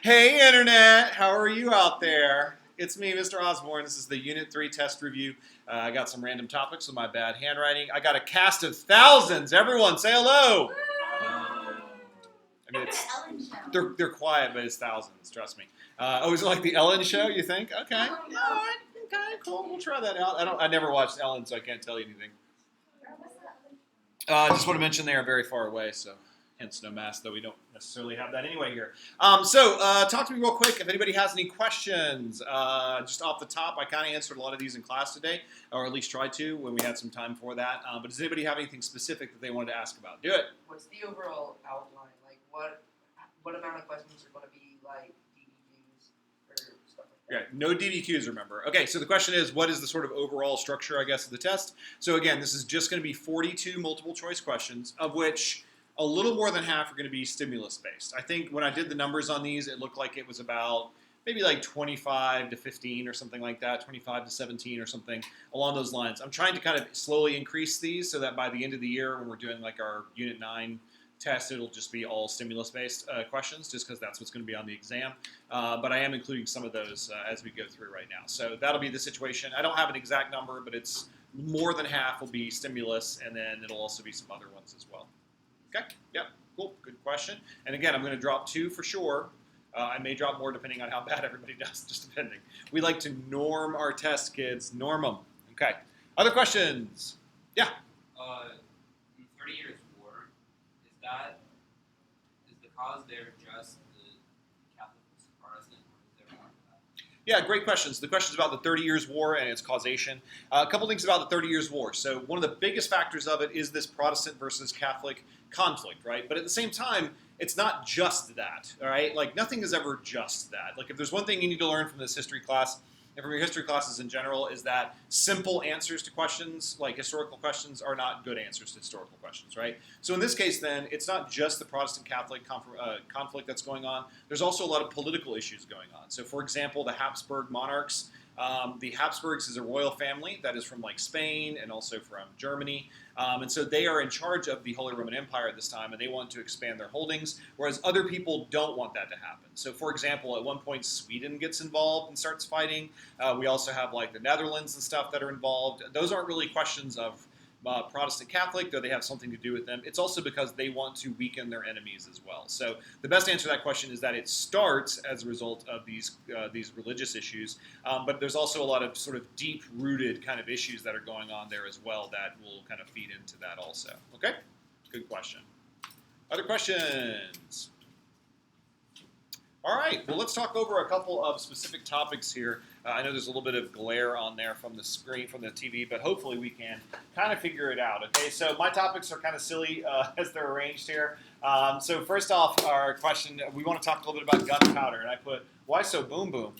Hey, Internet! How are you out there? It's me, Mr. Osborne. This is the Unit 3 test review. I got some random topics with my bad handwriting. I got a cast of thousands. Everyone, say hello! I mean, they're quiet, but it's thousands, trust me. Oh, is it like the Ellen show, you think? Okay. All right. Okay, cool. We'll try that out. I never watched Ellen, so I can't tell you anything. I just want to mention they are very far away, so hence no mask, though we don't necessarily have that anyway here. Talk to me real quick if anybody has any questions. Just off the top, I kind of answered a lot of these in class today, or at least tried to when we had some time for that. But does anybody have anything specific that they wanted to ask about? Do it. What's the overall outline? Like, what amount of questions are going to be like DBQs or stuff like that? Yeah, no DBQs, remember. Okay, so the question is, what is the sort of overall structure, I guess, of the test? So again, this is just going to be 42 multiple choice questions, of which a little more than half are going to be stimulus-based. I think when I did the numbers on these, it looked like it was about maybe like 25 to 15 or something like that, 25 to 17 or something along those lines. I'm trying to kind of slowly increase these so that by the end of the year, when we're doing like our Unit 9 test, it'll just be all stimulus-based questions, just because that's what's going to be on the exam. But I am including some of those as we go through right now. So that'll be the situation. I don't have an exact number, but it's more than half will be stimulus, and then it'll also be some other ones as well. Okay, yep, cool, good question. And again, I'm going to drop 2 for sure. I may drop more depending on how bad everybody does, just depending. We like to norm our tests, kids, norm them. Okay, other questions? Yeah? In 30 Years' War, is the cause there just the Catholic versus Protestant, or is there more to that? Yeah, great questions. The question's about the 30 Years' War and its causation. A couple things about the 30 Years' War. So one of the biggest factors of it is this Protestant versus Catholic conflict, right? But at the same time, it's not just that, all right? Like, nothing is ever just that. Like, if there's one thing you need to learn from this history class, and from your history classes in general, is that simple answers to questions, like historical questions, are not good answers to historical questions, right? So in this case, then, it's not just the Protestant-Catholic conflict that's going on. There's also a lot of political issues going on. So, for example, the Habsburg monarchs. The Habsburgs is a royal family that is from like Spain and also from Germany. And so they are in charge of the Holy Roman Empire at this time, and they want to expand their holdings, whereas other people don't want that to happen. So, for example, at one point, Sweden gets involved and starts fighting. We also have like the Netherlands and stuff that are involved. Those aren't really questions of Protestant Catholic, though they have something to do with them. It's also because they want to weaken their enemies as well. So the best answer to that question is that it starts as a result of these religious issues, but there's also a lot of sort of deep-rooted kind of issues that are going on there as well that will kind of feed into that also. Okay? Good question. Other questions? All right, well, let's talk over a couple of specific topics here. I know there's a little bit of glare on there from the screen, from the TV, but hopefully we can kind of figure it out, okay? So my topics are kind of silly as they're arranged here. So first off, our question, we want to talk a little bit about gunpowder, and I put, why so boom boom?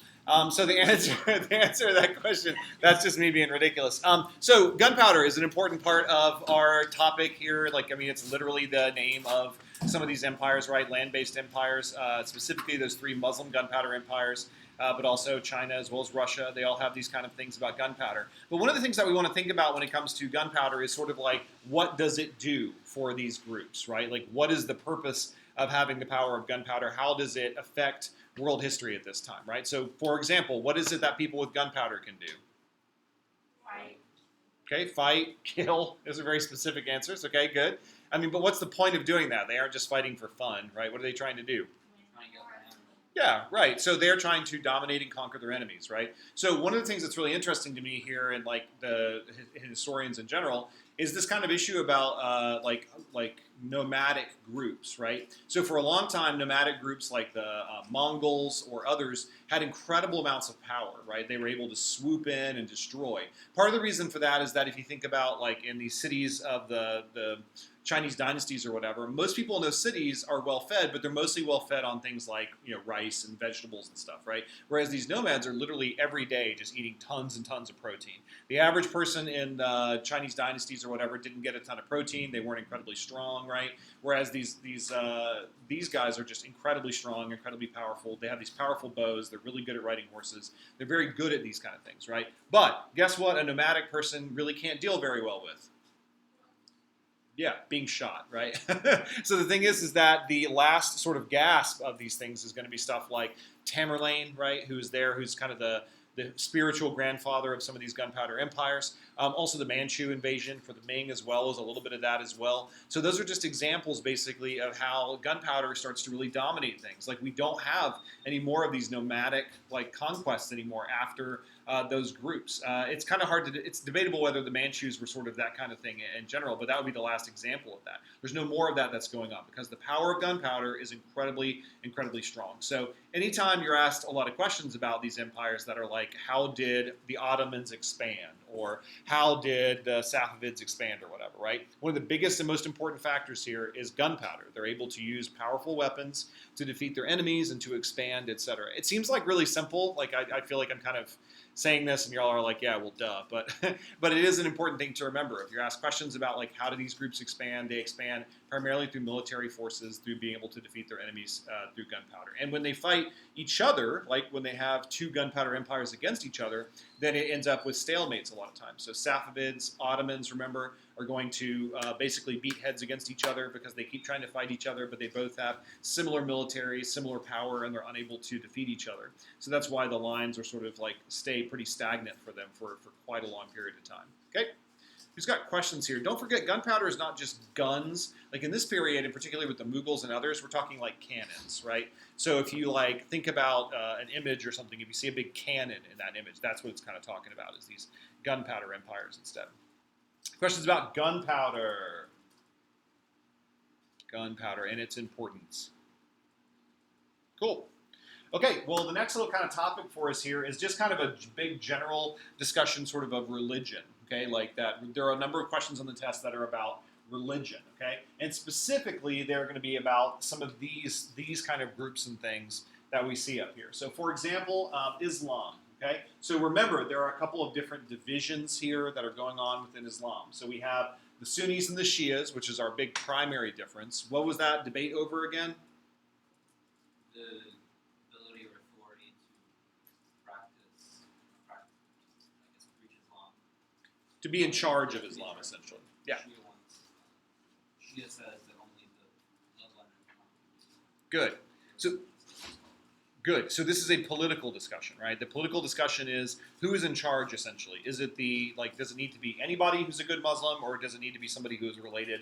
So the answer to that question, that's just me being ridiculous. So gunpowder is an important part of our topic here. Like, I mean, it's literally the name of some of these empires, right? Land-based empires, specifically those 3 Muslim gunpowder empires, but also China as well as Russia. They all have these kind of things about gunpowder. But one of the things that we want to think about when it comes to gunpowder is sort of like, what does it do for these groups, right? Like, what is the purpose of having the power of gunpowder? How does it affect world history at this time, right? So, for example, what is it that people with gunpowder can do? Fight. Okay, fight, kill. Those are very specific answers. Okay, good. I mean, but what's the point of doing that? They aren't just fighting for fun, right? What are they trying to do? Yeah, right. So they're trying to dominate and conquer their enemies, right? So one of the things that's really interesting to me here, and like the historians in general, is this kind of issue about like nomadic groups, right? So for a long time, nomadic groups like the Mongols or others had incredible amounts of power, right? They were able to swoop in and destroy. Part of the reason for that is that if you think about like in these cities of the Chinese dynasties or whatever, most people in those cities are well fed, but they're mostly well fed on things like, you know, rice and vegetables and stuff, right? Whereas these nomads are literally every day just eating tons and tons of protein. The average person in Chinese dynasties or whatever didn't get a ton of protein. They weren't incredibly strong, right? Whereas these guys are just incredibly strong, incredibly powerful. They have these powerful bows. They're really good at riding horses. They're very good at these kind of things, right? But guess what? A nomadic person really can't deal very well with. Yeah, being shot, right? So the thing is that the last sort of gasp of these things is going to be stuff like Tamerlane, right? Who's there, who's kind of the spiritual grandfather of some of these gunpowder empires. Also the Manchu invasion for the Ming as well is a little bit of that as well. So those are just examples basically of how gunpowder starts to really dominate things. Like we don't have any more of these nomadic like conquests anymore after those groups. It's kind of hard to, it's debatable whether the Manchus were sort of that kind of thing in general, but that would be the last example of that. There's no more of that that's going on because the power of gunpowder is incredibly, incredibly strong. So anytime you're asked a lot of questions about these empires that are like, how did the Ottomans expand? Or how did the Safavids expand or whatever, right? One of the biggest and most important factors here is gunpowder. They're able to use powerful weapons to defeat their enemies and to expand, etc. It seems like really simple. Like I feel like I'm kind of saying this and y'all are like, yeah, well, duh. But but it is an important thing to remember. If you're asked questions about like how do these groups expand, they expand primarily through military forces, through being able to defeat their enemies through gunpowder. And when they fight each other, like when they have two gunpowder empires against each other, then it ends up with stalemates a lot of times. So Safavids, Ottomans, remember, are going to basically beat heads against each other because they keep trying to fight each other, but they both have similar military, similar power, and they're unable to defeat each other. So that's why the lines are sort of like stay pretty stagnant for them for quite a long period of time. Okay? Who's got questions here? Don't forget, gunpowder is not just guns. Like in this period, and particularly with the Mughals and others, we're talking like cannons, right? So if you like think about an image or something, if you see a big cannon in that image, that's what it's kind of talking about, is these gunpowder empires instead. Questions about gunpowder. Gunpowder and its importance. Cool. Okay, well, the next little kind of topic for us here is just kind of a big general discussion sort of religion, okay? Like that, there are a number of questions on the test that are about religion, okay? And specifically, they're going to be about some of these kind of groups and things that we see up here. So, for example, Islam, okay? So remember, there are a couple of different divisions here that are going on within Islam. So we have the Sunnis and the Shias, which is our big primary difference. What was that debate over again? The ability or authority to practice, I guess, preach Islam. To be in charge of Islam, essentially. Yeah. Shia says that only the bloodline of Islam. Good. Good. So this is a political discussion, right? The political discussion is who is in charge, essentially. Is it does it need to be anybody who's a good Muslim, or does it need to be somebody who is related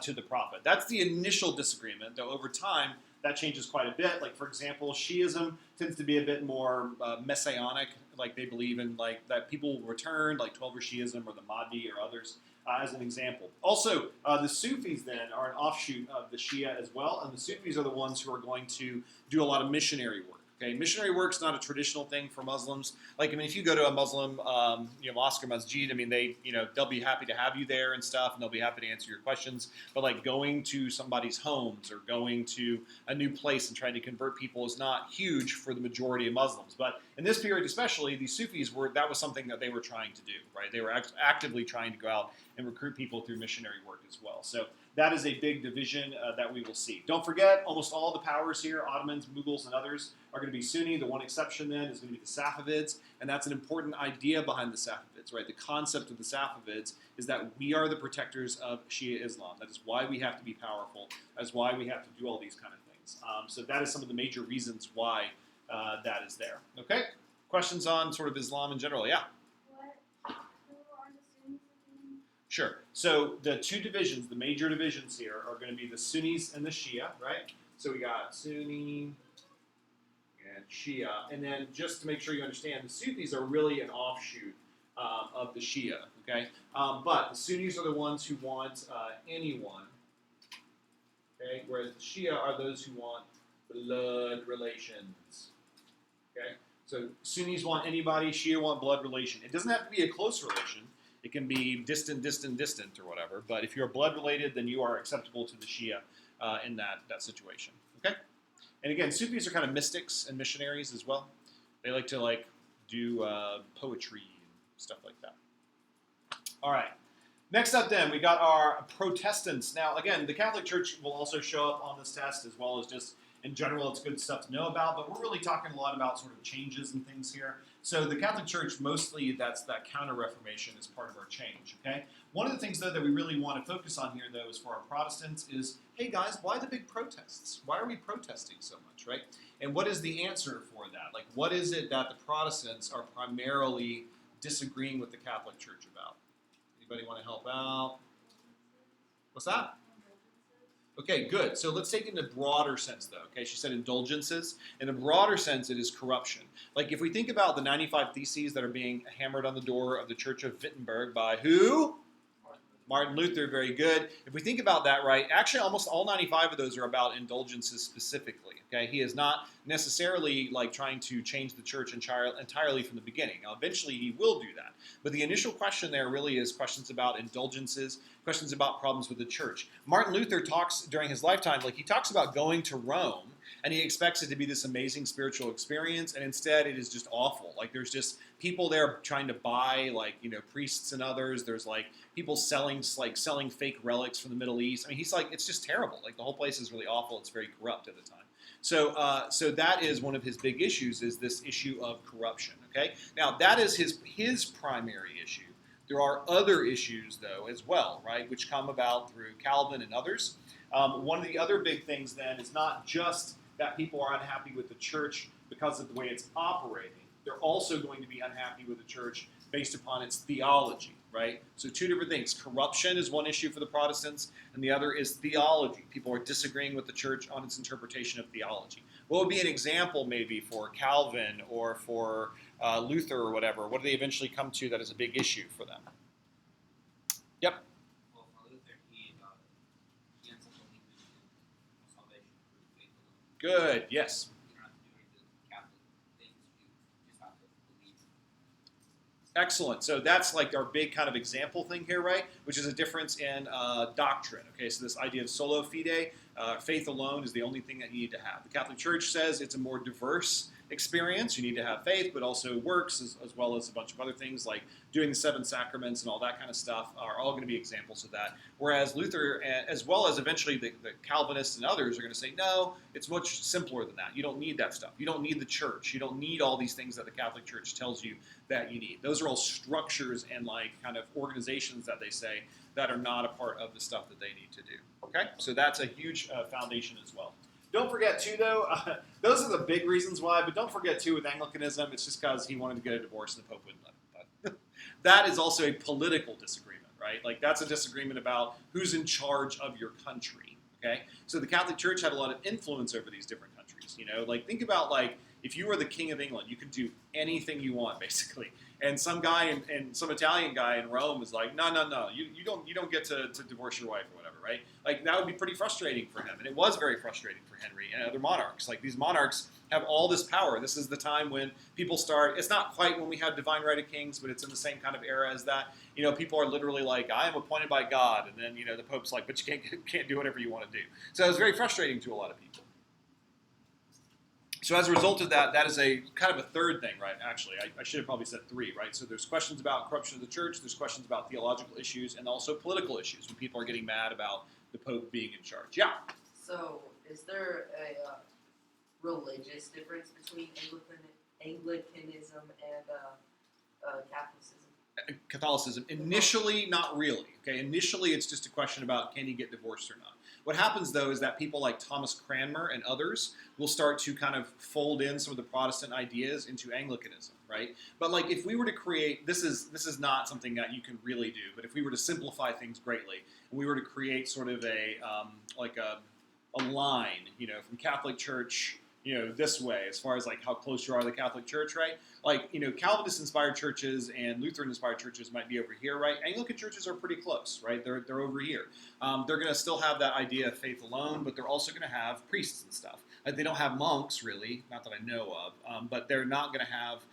to the Prophet? That's the initial disagreement, though over time, that changes quite a bit. Like, for example, Shiism tends to be a bit more messianic. Like, they believe in, like, that people will return, like Twelver Shiism or the Mahdi or others, as an example. Also, the Sufis, then, are an offshoot of the Shia as well, and the Sufis are the ones who are going to do a lot of missionary work. Okay, missionary work's not a traditional thing for Muslims. Like, I mean, if you go to a Muslim, mosque or masjid, I mean, they'll be happy to have you there and stuff, and they'll be happy to answer your questions. But like going to somebody's homes or going to a new place and trying to convert people is not huge for the majority of Muslims. But in this period, especially, the Sufis that was something that they were trying to do, right? They were actively trying to go out and recruit people through missionary work as well. So that is a big division that we will see. Don't forget, almost all the powers here, Ottomans, Mughals, and others, are going to be Sunni. The one exception then is going to be the Safavids, and that's an important idea behind the Safavids, right? The concept of the Safavids is that we are the protectors of Shia Islam. That is why we have to be powerful. That is why we have to do all these kind of things. So that is some of the major reasons why that is there. Okay? Questions on sort of Islam in general? Yeah? Who are the Sunnis again? Sure. So the two divisions, the major divisions here, are going to be the Sunnis and the Shia, right? So we got Sunni and Shia. And then just to make sure you understand, the Sufis are really an offshoot of the Shia, okay? But the Sunnis are the ones who want anyone, okay? Whereas the Shia are those who want blood relations, okay? So Sunnis want anybody, Shia want blood relation. It doesn't have to be a close relation. It can be distant, or whatever. But if you're blood related, then you are acceptable to the Shia in that situation. Okay? And again, Sufis are kind of mystics and missionaries as well. They like to do poetry and stuff like that. All right. Next up then, we got our Protestants. Now, again, the Catholic Church will also show up on this test as well as just in general, it's good stuff to know about, but we're really talking a lot about sort of changes and things here. So the Catholic Church, mostly that's that counter-reformation is part of our change, okay? One of the things, though, that we really want to focus on here, though, is for our Protestants is, hey, guys, why the big protests? Why are we protesting so much, right? And what is the answer for that? Like, what is it that the Protestants are primarily disagreeing with the Catholic Church about? Anybody want to help out? What's that? Okay, good. So let's take it in a broader sense, though. Okay, she said indulgences. In a broader sense, it is corruption. Like if we think about the 95 Theses that are being hammered on the door of the Church of Wittenberg by who? Martin Luther, very good. If we think about that, right, actually almost all 95 of those are about indulgences specifically. Okay, he is not necessarily like trying to change the church entirely from the beginning. Now, eventually he will do that. But the initial question there really is questions about indulgences, questions about problems with the church. Martin Luther talks during his lifetime, like he talks about going to Rome, and he expects it to be this amazing spiritual experience, and instead it is just awful. Like there's just people there trying to buy, like, you know, priests and others. There's like people selling fake relics from the Middle East. I mean, he's like, it's just terrible. Like the whole place is really awful. It's very corrupt at the time. So that is one of his big issues, is this issue of corruption. Okay, now that is his primary issue. There are other issues though as well, right, which come about through Calvin and others. One of the other big things then is not just that people are unhappy with the church because of the way it's operating. They're also going to be unhappy with the church based upon its theology, right? So two different things. Corruption is one issue for the Protestants, and the other is theology. People are disagreeing with the church on its interpretation of theology. What would be an example maybe for Calvin or for Luther or whatever? What do they eventually come to that is a big issue for them? Yep. Well, for Luther, he ends up believing in salvation through faith alone. Good, yes. You don't have to do any of the Catholic things. You just have to believe. Excellent. So that's like our big kind of example thing here, right? Which is a difference in doctrine. Okay, so this idea of sola fide, faith alone is the only thing that you need to have. The Catholic Church says it's a more diverse experience. You need to have faith, but also works, as well as a bunch of other things like doing the 7 sacraments and all that kind of stuff are all going to be examples of that. Whereas Luther, as well as eventually the Calvinists and others, are going to say, no, it's much simpler than that. You don't need that stuff. You don't need the church. You don't need all these things that the Catholic Church tells you that you need. Those are all structures and like kind of organizations that they say that are not a part of the stuff that they need to do. Okay, so that's a huge foundation as well. Don't forget too, though, those are the big reasons why, but don't forget too with Anglicanism, it's just because he wanted to get a divorce and the Pope wouldn't let him. But that is also a political disagreement, right? Like that's a disagreement about who's in charge of your country, okay? So the Catholic Church had a lot of influence over these different countries, you know? Like think about like, if you were the King of England, you could do anything you want, basically. And some guy and some Italian guy in Rome is like, no, you don't get to divorce your wife or whatever, right? Like that would be pretty frustrating for him, and it was very frustrating for Henry and other monarchs. Like these monarchs have all this power. This is the time when people start. It's not quite when we have divine right of kings, but it's in the same kind of era as that. You know, people are literally like, I am appointed by God, and then you know the Pope's like, but you can't do whatever you want to do. So it was very frustrating to a lot of people. So as a result of that, that is a kind of a third thing, right? Actually, I should have probably said 3, right? So there's questions about corruption of the church, there's questions about theological issues, and also political issues when people are getting mad about the Pope being in charge. Yeah? So, is there a religious difference between Anglicanism and Catholicism? Catholicism. Initially, not really. Okay, initially it's just a question about can you get divorced or not. What happens though is that people like Thomas Cranmer and others will start to kind of fold in some of the Protestant ideas into Anglicanism, right? But like if we were to create, this is not something that you can really do, but if we were to simplify things greatly, and we were to create sort of a line, you know, from Catholic Church, you know, this way, as far as like how close you are to the Catholic Church, right? Like, you know, Calvinist-inspired churches and Lutheran-inspired churches might be over here, right? Anglican churches are pretty close, right? They're over here. They're going to still have that idea of faith alone, but they're also going to have priests and stuff. Like, they don't have monks, really, not that I know of, but they're not going to have,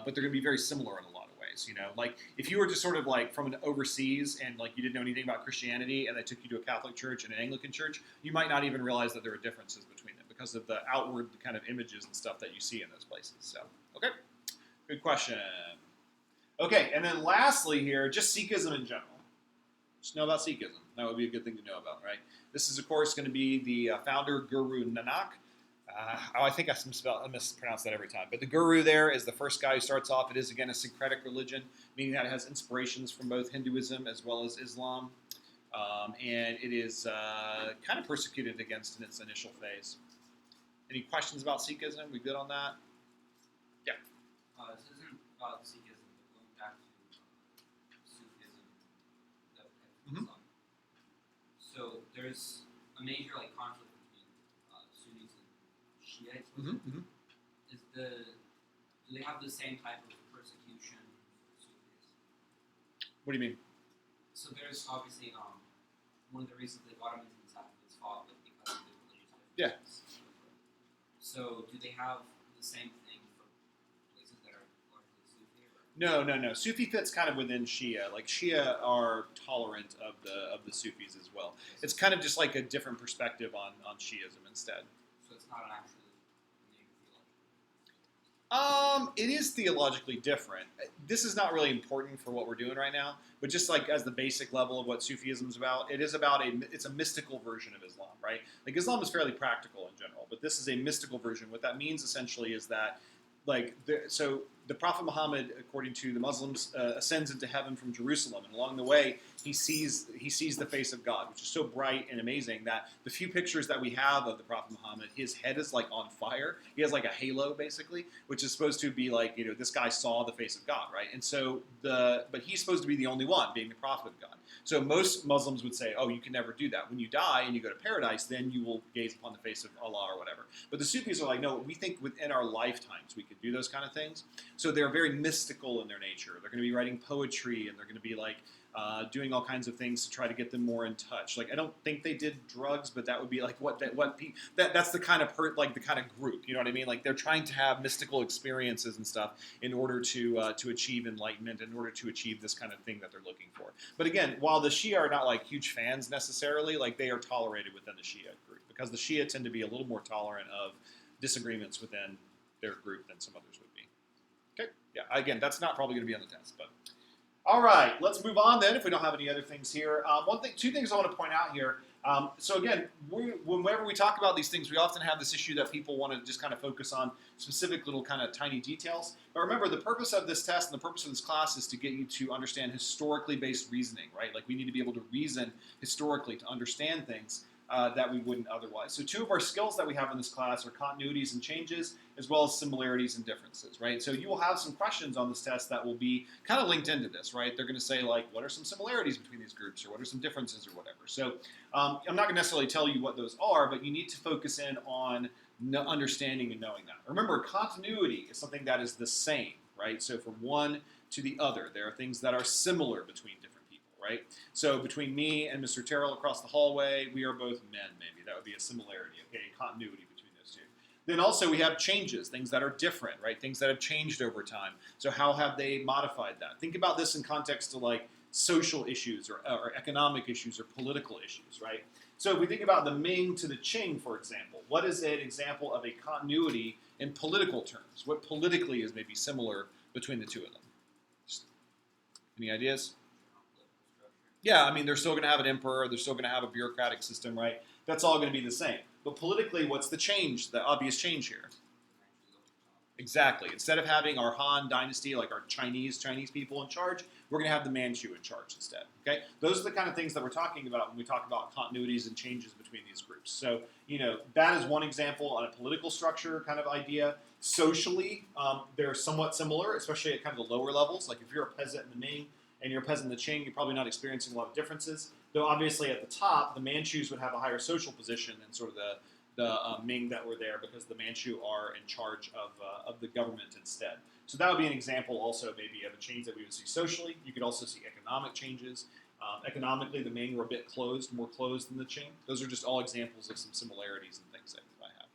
but they're going to be very similar in a lot of ways, you know? Like, if you were just sort of like from an overseas and like you didn't know anything about Christianity and they took you to a Catholic church and an Anglican church, you might not even realize that there are differences between them because of the outward kind of images and stuff that you see in those places. So, okay, good question. Okay, and then lastly here, just Sikhism in general. Just know about Sikhism. That would be a good thing to know about, right? This is, of course, going to be the founder, Guru Nanak. I think I mispronounce that every time. But the guru there is the first guy who starts off. It is, again, a syncretic religion, meaning that it has inspirations from both Hinduism as well as Islam. And it is kind of persecuted against in its initial phase. Any questions about Sikhism? We good on that? This isn't about Sikhism, but going back to Sufism, that type of Islam. So there's a major conflict between Sunnis and Shiites. Do they have the same type of persecution for Sufis? What do you mean? So there's obviously one of the reasons the Ottomans and Safavids fought was because of the religious differences. So do they have the same thing for places that are largely Sufi? No. Sufi fits kind of within Shia. Like Shia are tolerant of the Sufis as well. It's kind of just like a different perspective on Shiism instead. So it's not an actually major theological. It is theologically different. This is not really important for what we're doing right now, but just like as the basic level of what Sufism is about, it's a mystical version of Islam, right? Like Islam is fairly practical in general, but this is a mystical version. What that means essentially is that, so the Prophet Muhammad, according to the Muslims, ascends into heaven from Jerusalem, and along the way he sees the face of God, which is so bright and amazing that the few pictures that we have of the Prophet Muhammad, his head is like on fire. He has like a halo, basically, which is supposed to be like, this guy saw the face of God, right? And so but he's supposed to be the only one, being the prophet of God. So most Muslims would say, oh, you can never do that. When you die and you go to paradise, then you will gaze upon the face of Allah or whatever. But the Sufis are like, no, we think within our lifetimes we could do those kind of things. So they're very mystical in their nature. They're going to be writing poetry, and they're going to be doing all kinds of things to try to get them more in touch. I don't think they did drugs, but that would be that's the kind of the kind of group. You know what I mean? They're trying to have mystical experiences and stuff in order to achieve enlightenment, in order to achieve this kind of thing that they're looking for. But again, while the Shia are not huge fans necessarily, they are tolerated within the Shia group because the Shia tend to be a little more tolerant of disagreements within their group than some others would be. Okay, yeah. Again, that's not probably going to be on the test, but. All right, let's move on then if we don't have any other things here. Two things I want to point out here. So again, whenever we talk about these things, we often have this issue that people want to just kind of focus on specific little kind of tiny details. But remember, the purpose of this test and the purpose of this class is to get you to understand historically based reasoning, right? We need to be able to reason historically to understand things that we wouldn't otherwise. So two of our skills that we have in this class are continuities and changes, as well as similarities and differences, right? So you will have some questions on this test that will be kind of linked into this, right? They're going to say, what are some similarities between these groups, or what are some differences, or whatever. So I'm not going to necessarily tell you what those are, but you need to focus in on understanding and knowing that. Remember, continuity is something that is the same, right? So from one to the other, there are things that are similar between different people, right? So between me and Mr. Terrell across the hallway, we are both men, maybe. That would be a similarity, okay? Continuity between those two. Then also we have changes, things that are different, right? Things that have changed over time. So how have they modified that? Think about this in context to social issues or economic issues or political issues, right? So if we think about the Ming to the Qing, for example, what is an example of a continuity in political terms? What politically is maybe similar between the two of them? Any ideas? Yeah, they're still going to have an emperor. They're still going to have a bureaucratic system, right? That's all going to be the same. But politically, what's the change, the obvious change here? Exactly. Instead of having our Han dynasty, our Chinese people in charge, we're going to have the Manchu in charge instead. Okay? Those are the kind of things that we're talking about when we talk about continuities and changes between these groups. So, that is one example on a political structure kind of idea. Socially, they're somewhat similar, especially at kind of the lower levels. If you're a peasant in the Ming and you're a peasant in the Qing, you're probably not experiencing a lot of differences. Though obviously at the top, the Manchus would have a higher social position than sort of the Ming that were there, because the Manchu are in charge of the government instead. So that would be an example also maybe of a change that we would see socially. You could also see economic changes. Economically, the Ming were a bit more closed than the Qing. Those are just all examples of some similarities and things that we might have.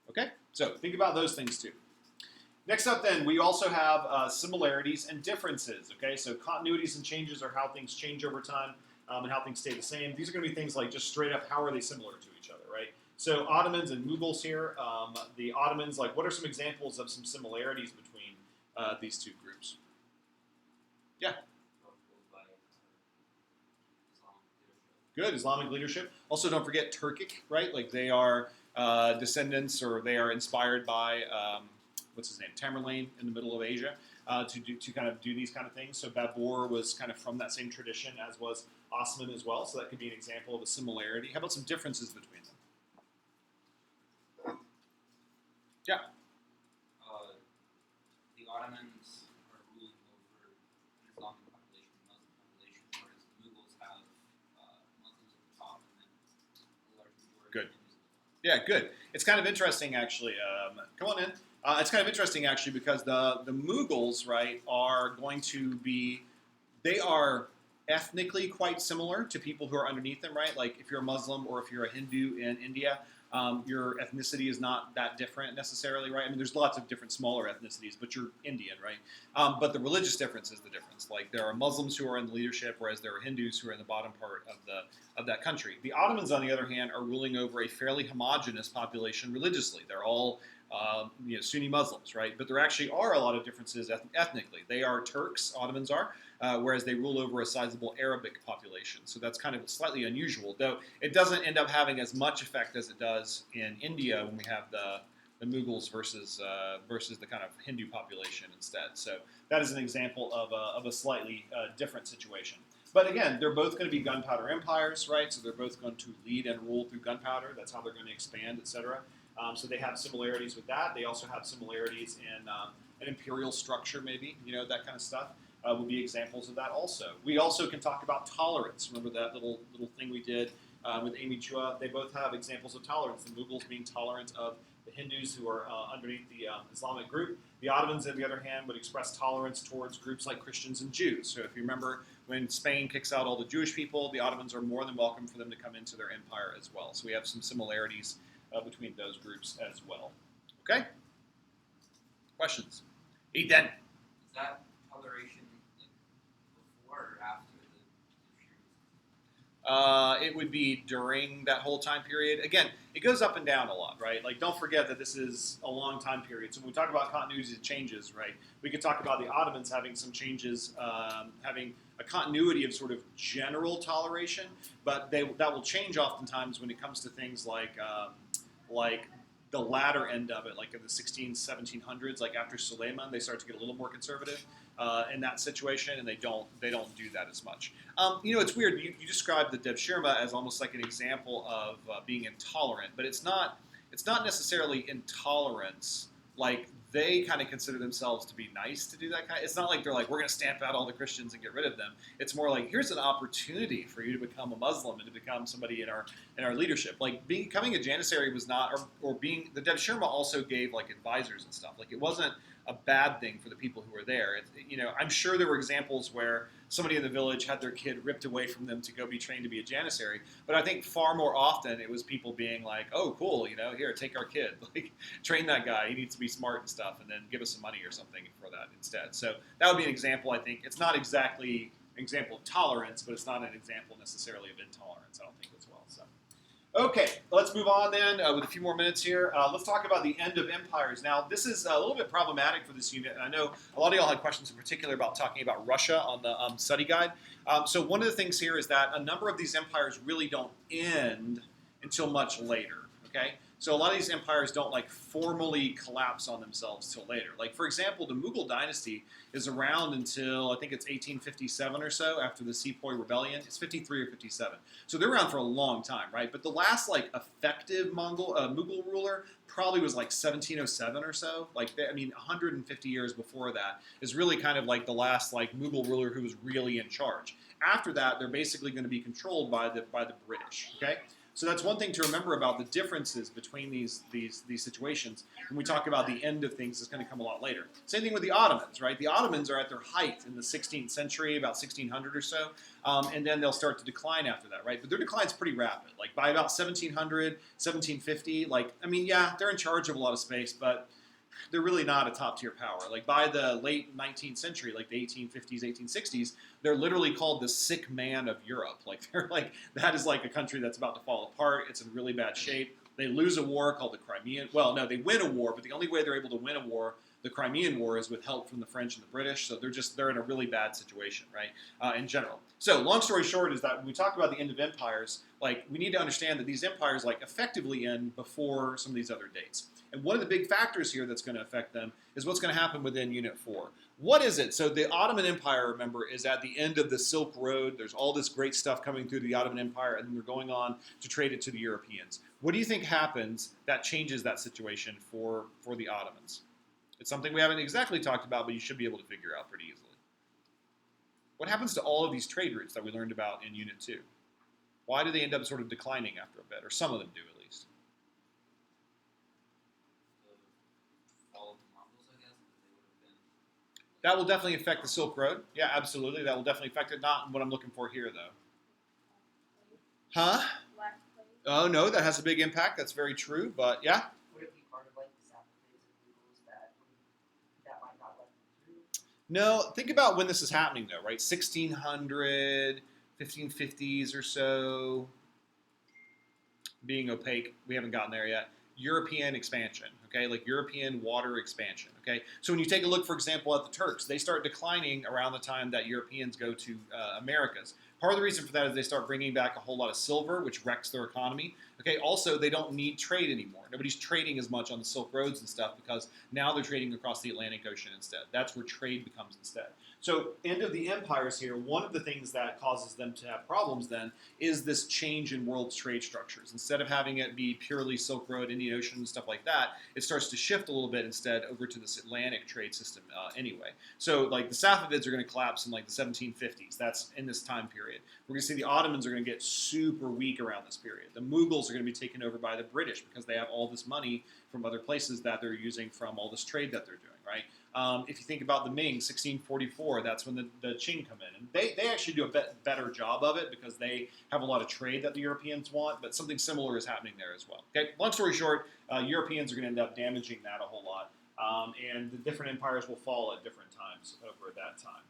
Okay, so think about those things too. Next up then, we also have similarities and differences. Okay, so continuities and changes are how things change over time and how things stay the same. These are going to be things like just straight up, how are they similar to each other, right? So Ottomans and Mughals here. The Ottomans, what are some examples of some similarities between these two groups? Yeah. Good, Islamic leadership. Also, don't forget Turkic, right? They are descendants, or they are inspired by what's his name, Tamerlane in the middle of Asia, to kind of do these kind of things. So Babur was kind of from that same tradition, as was Osman as well. So that could be an example of a similarity. How about some differences between them? Yeah. The Ottomans are ruling over an Islamic population, Muslim population, whereas the Mughals have Muslims at the top and then a large majority Good. of Hindus at the bottom. Yeah, good. It's kind of interesting, actually. Come on in. It's kind of interesting, actually, because the Mughals, right, are going to be, they are ethnically quite similar to people who are underneath them, right? Like if you're a Muslim or if you're a Hindu in India, your ethnicity is not that different necessarily, right? I mean, there's lots of different smaller ethnicities, but you're Indian, right? But the religious difference is the difference. Like there are Muslims who are in the leadership, whereas there are Hindus who are in the bottom part of that country. The Ottomans, on the other hand, are ruling over a fairly homogenous population religiously. They're all Sunni Muslims, right? But there actually are a lot of differences ethnically. They are Turks, Ottomans are, whereas they rule over a sizable Arabic population. So that's kind of slightly unusual, though it doesn't end up having as much effect as it does in India when we have the Mughals versus the kind of Hindu population instead. So that is an example of a slightly different situation. But again, they're both going to be gunpowder empires, right? So they're both going to lead and rule through gunpowder. That's how they're going to expand, etc. So they have similarities with that. They also have similarities in an imperial structure, maybe, that kind of stuff. Will be examples of that also. We also can talk about tolerance. Remember that little thing we did with Amy Chua? They both have examples of tolerance. The Mughals being tolerant of the Hindus who are underneath the Islamic group. The Ottomans, on the other hand, would express tolerance towards groups like Christians and Jews. So if you remember, when Spain kicks out all the Jewish people, the Ottomans are more than welcome for them to come into their empire as well. So we have some similarities between those groups as well. Okay? Questions? Ethan? Is that toleration like before or after the It would be during that whole time period. Again, it goes up and down a lot, right? Like, don't forget that this is a long time period. So when we talk about continuity of changes, right, we could talk about the Ottomans having some changes, having a continuity of sort of general toleration, but that will change oftentimes when it comes to things like the latter end of it, like in the 1700s, like after Suleiman, they start to get a little more conservative in that situation, and they don't do that as much. It's weird. You described the Devshirme as almost like an example of being intolerant, but it's not necessarily intolerance. Like they kind of consider themselves to be nice to do that kind. It's not like they're like, we're going to stamp out all the Christians and get rid of them. It's more like, here's an opportunity for you to become a Muslim and to become somebody in our leadership. Like becoming a janissary was not, or being the Devshirme also gave like advisors and stuff. Like it wasn't a bad thing for the people who were there. I'm sure there were examples where somebody in the village had their kid ripped away from them to go be trained to be a janissary. But I think far more often it was people being like, oh, cool, here, take our kid. Like, train that guy. He needs to be smart and stuff, and then give us some money or something for that instead. So that would be an example, I think. It's not exactly an example of tolerance, but it's not an example necessarily of intolerance, I don't think, as well. So. Okay, let's move on then with a few more minutes here. Let's talk about the end of empires. Now, this is a little bit problematic for this unit, and I know a lot of y'all had questions in particular about talking about Russia on the study guide. So one of the things here is that a number of these empires really don't end until much later, okay? So a lot of these empires don't formally collapse on themselves till later. Like, for example, the Mughal dynasty is around until, I think it's 1857 or so, after the Sepoy Rebellion. It's 53 or 57. So they're around for a long time, right? But the last, effective Mughal ruler probably was 1707 or so. 150 years before that is really kind of the last, Mughal ruler who was really in charge. After that, they're basically going to be controlled by the British, okay? So that's one thing to remember about the differences between these situations. When we talk about the end of things, it's going to come a lot later. Same thing with the Ottomans, right? The Ottomans are at their height in the 16th century, about 1600 or so, and then they'll start to decline after that, right? But their decline's pretty rapid. By about 1700, 1750, they're in charge of a lot of space, but they're really not a top-tier power. By the late 19th century, the 1850s, 1860s, they're literally called the sick man of Europe. That is a country that's about to fall apart. It's in really bad shape. They lose a war called the Crimean. Well, no, they win a war, but the only way they're able to win a war, the Crimean War, is with help from the French and the British. So they're in a really bad situation, right, in general. So long story short is that when we talk about the end of empires, like we need to understand that these empires like effectively end before some of these other dates. And one of the big factors here that's going to affect them is what's going to happen within Unit 4. What is it? So the Ottoman Empire, remember, is at the end of the Silk Road. There's all this great stuff coming through the Ottoman Empire, and then they're going on to trade it to the Europeans. What do you think happens that changes that situation for the Ottomans? It's something we haven't exactly talked about, but you should be able to figure out pretty easily. What happens to all of these trade routes that we learned about in Unit 2? Why do they end up sort of declining after a bit, or some of them do at least? The fall of the Mongols, I guess, because they would have been. That will definitely affect the Silk Road. Yeah, absolutely. That will definitely affect it. Not what I'm looking for here, though. Huh? Black plague. Oh, no, that has a big impact. That's very true. But yeah, Would it be part of like the Safavids and Mughals that might not let them through? no, think about when this is happening, though, right? 1600, 1550s or so. Being opaque, we haven't gotten there yet. European expansion, okay? Like European water expansion, okay? So when you take a look, for example, at the Turks, they start declining around the time that Europeans go to Americas. Part of the reason for that is they start bringing back a whole lot of silver, which wrecks their economy. Okay, also, they don't need trade anymore. Nobody's trading as much on the Silk Roads and stuff because now they're trading across the Atlantic Ocean instead. That's where trade becomes instead. So, end of the empires here, one of the things that causes them to have problems then is this change in world's trade structures. Instead of having it be purely Silk Road, Indian Ocean, and stuff like that, it starts to shift a little bit instead over to this Atlantic trade system anyway. So, like the Safavids are going to collapse in like the 1750s. That's in this time period. We're going to see the Ottomans are going to get super weak around this period. The Mughals are going to be taken over by the British because they have all this money from other places that they're using from all this trade that they're doing, right? If you think about the Ming, 1644, that's when the Qing come in. And they actually do a better job of it because they have a lot of trade that the Europeans want, but something similar is happening there as well. Okay, long story short, Europeans are going to end up damaging that a whole lot, and the different empires will fall at different times over that time.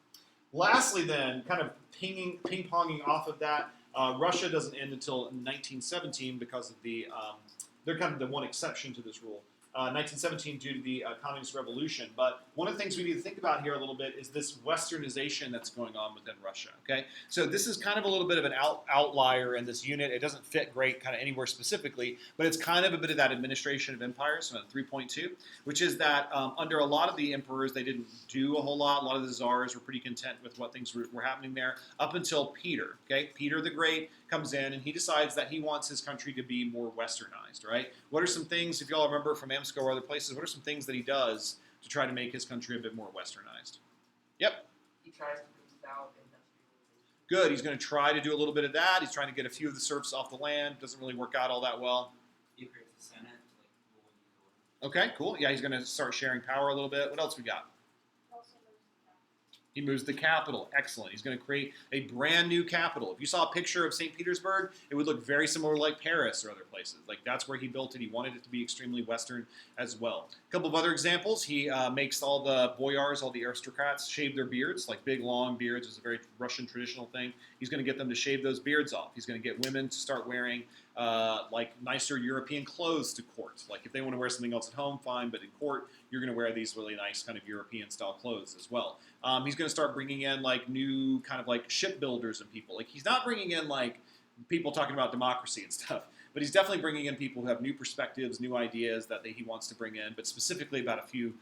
Lastly then, kind of ping-ponging off of that, Russia doesn't end until 1917 because of they're kind of the one exception to this rule. 1917 due to the Communist Revolution. But one of the things we need to think about here a little bit is this Westernization that's going on within Russia. Okay, so this is kind of a little bit of an outlier in this unit. It doesn't fit great kind of anywhere specifically, but it's kind of a bit of that administration of empires, so 3.2, which is that under a lot of the emperors, they didn't do a whole lot. A lot of the czars were pretty content with what things were happening there up until Peter. Okay, Peter the Great comes in and he decides that he wants his country to be more westernized, right? What are some things, if y'all remember from EMSCO or other places, what are some things that he does to try to make his country a bit more westernized? Yep. He tries to bring about industrialization. Good. He's going to try to do a little bit of that. He's trying to get a few of the serfs off the land. Doesn't really work out all that well. He creates a senate to like rule and rule. Okay, cool. Yeah, he's going to start sharing power a little bit. What else we got? Also moves the capital. He moves the capital. Excellent. He's going to create a brand new capital. If you saw a picture of St. Petersburg, it would look very similar like Paris or other places. Like that's where he built it. He wanted it to be extremely Western as well. A couple of other examples. He makes all the boyars, all the aristocrats, shave their beards, like big long beards. It's a very Russian traditional thing. He's going to get them to shave those beards off. He's going to get women to start wearing like nicer European clothes to court. Like if they want to wear something else at home, fine, but in court, you're going to wear these really nice kind of European style clothes as well. He's going to start bringing in like new kind of like shipbuilders and people. Like he's not bringing in like people talking about democracy and stuff, but he's definitely bringing in people who have new perspectives, new ideas that he wants to bring in, but specifically about a few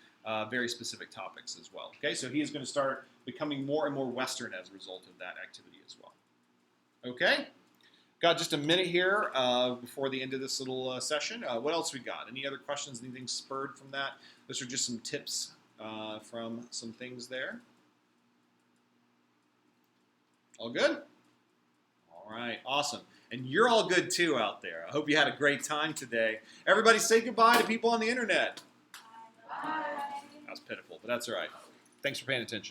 very specific topics as well. Okay, so he is going to start becoming more and more Western as a result of that activity as well. Okay, got just a minute here before the end of this little session. What else we got? Any other questions? Anything spurred from that? Those are just some tips from some things there. All good? All right, awesome. And you're all good too out there. I hope you had a great time today. Everybody say goodbye to people on the internet. Bye. That was pitiful, but that's all right. Thanks for paying attention.